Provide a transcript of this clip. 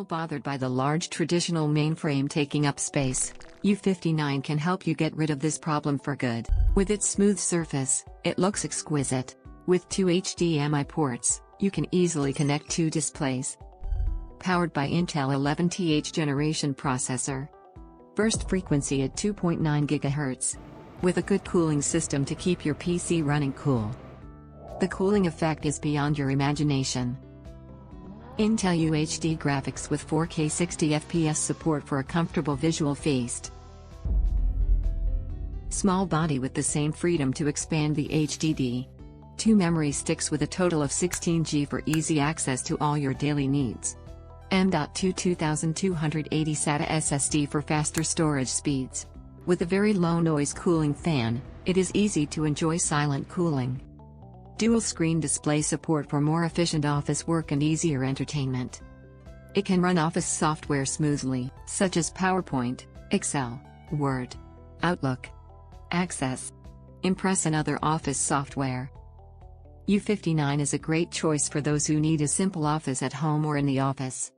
Still bothered by the large traditional mainframe taking up space? U59 can help you get rid of this problem for good. With its smooth surface, it looks exquisite. With 2 HDMI ports, you can easily connect 2 displays. Powered by Intel 11th generation processor. Burst frequency at 2.9 GHz. With a good cooling system to keep your PC running cool. The cooling effect is beyond your imagination. Intel UHD graphics with 4K 60fps support for a comfortable visual feast. Small body with the same freedom to expand the HDD. 2 memory sticks with a total of 16GB for easy access to all your daily needs. M.2 2280 SATA SSD for faster storage speeds. With a very low noise cooling fan, it is easy to enjoy silent cooling. Dual screen display support for more efficient office work and easier entertainment. It can run office software smoothly, such as PowerPoint, Excel, Word, Outlook, Access, Impress and other office software. U59 is a great choice for those who need a simple office at home or in the office.